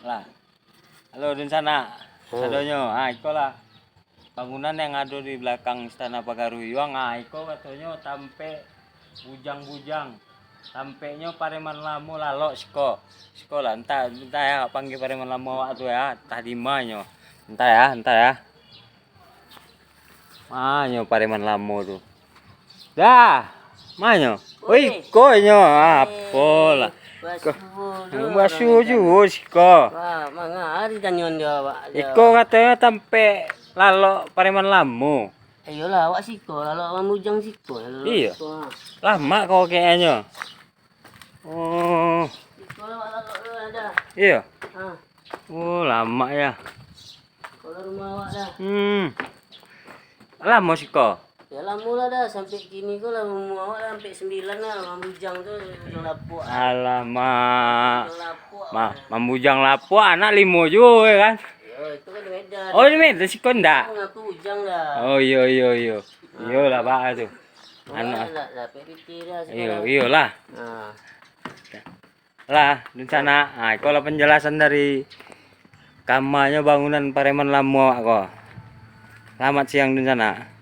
Lah. Halo di sana. Adonyo. Ah, iko lah. Bangunan yang ada di belakang Istana Pagaruyuang. Ah, iko katanya tampe bujang-bujang. Tampeknya Pareman Lamo lalok siko. Siko lah, entah ya panggil Pareman Lamo awak tu ya. Tadi manyo. Entah ya. Manyo Pareman Lamo tu. Dah. Manyo. Oi, konyo apa lah. Basu juga siko. Wah, manga hari tanyon dia awak. Iko katanya tampe lalok Pareman Lamo. Ayolah awak siko, kalau awak mujang siko. Iya. Lama kau kayaknya. Oh, Siko awak lalu ada. iya. Ah, Oh, lama ya. kalau rumah awak dah. Lama siko. Ya lama lah dah sampai kini kau lah rumah awak dah sampai 9 lah. Orang mujang tu mujang lapuk. Alamak. Mujang lapuk. Membujang lapuk anak limo juga kan. Ya, itu kan di Medan. Oh, ini Medan siko ndak? Aku mujang dah. Oh, iya. Iya lah Pak tu. Anak. Lah PPT dah Iya, sekarang. iyalah. Nah. Lah, di sana. Ah, kalau penjelasan dari kamanya bangunan Pareman Lamo kok. Selamat siang di sana.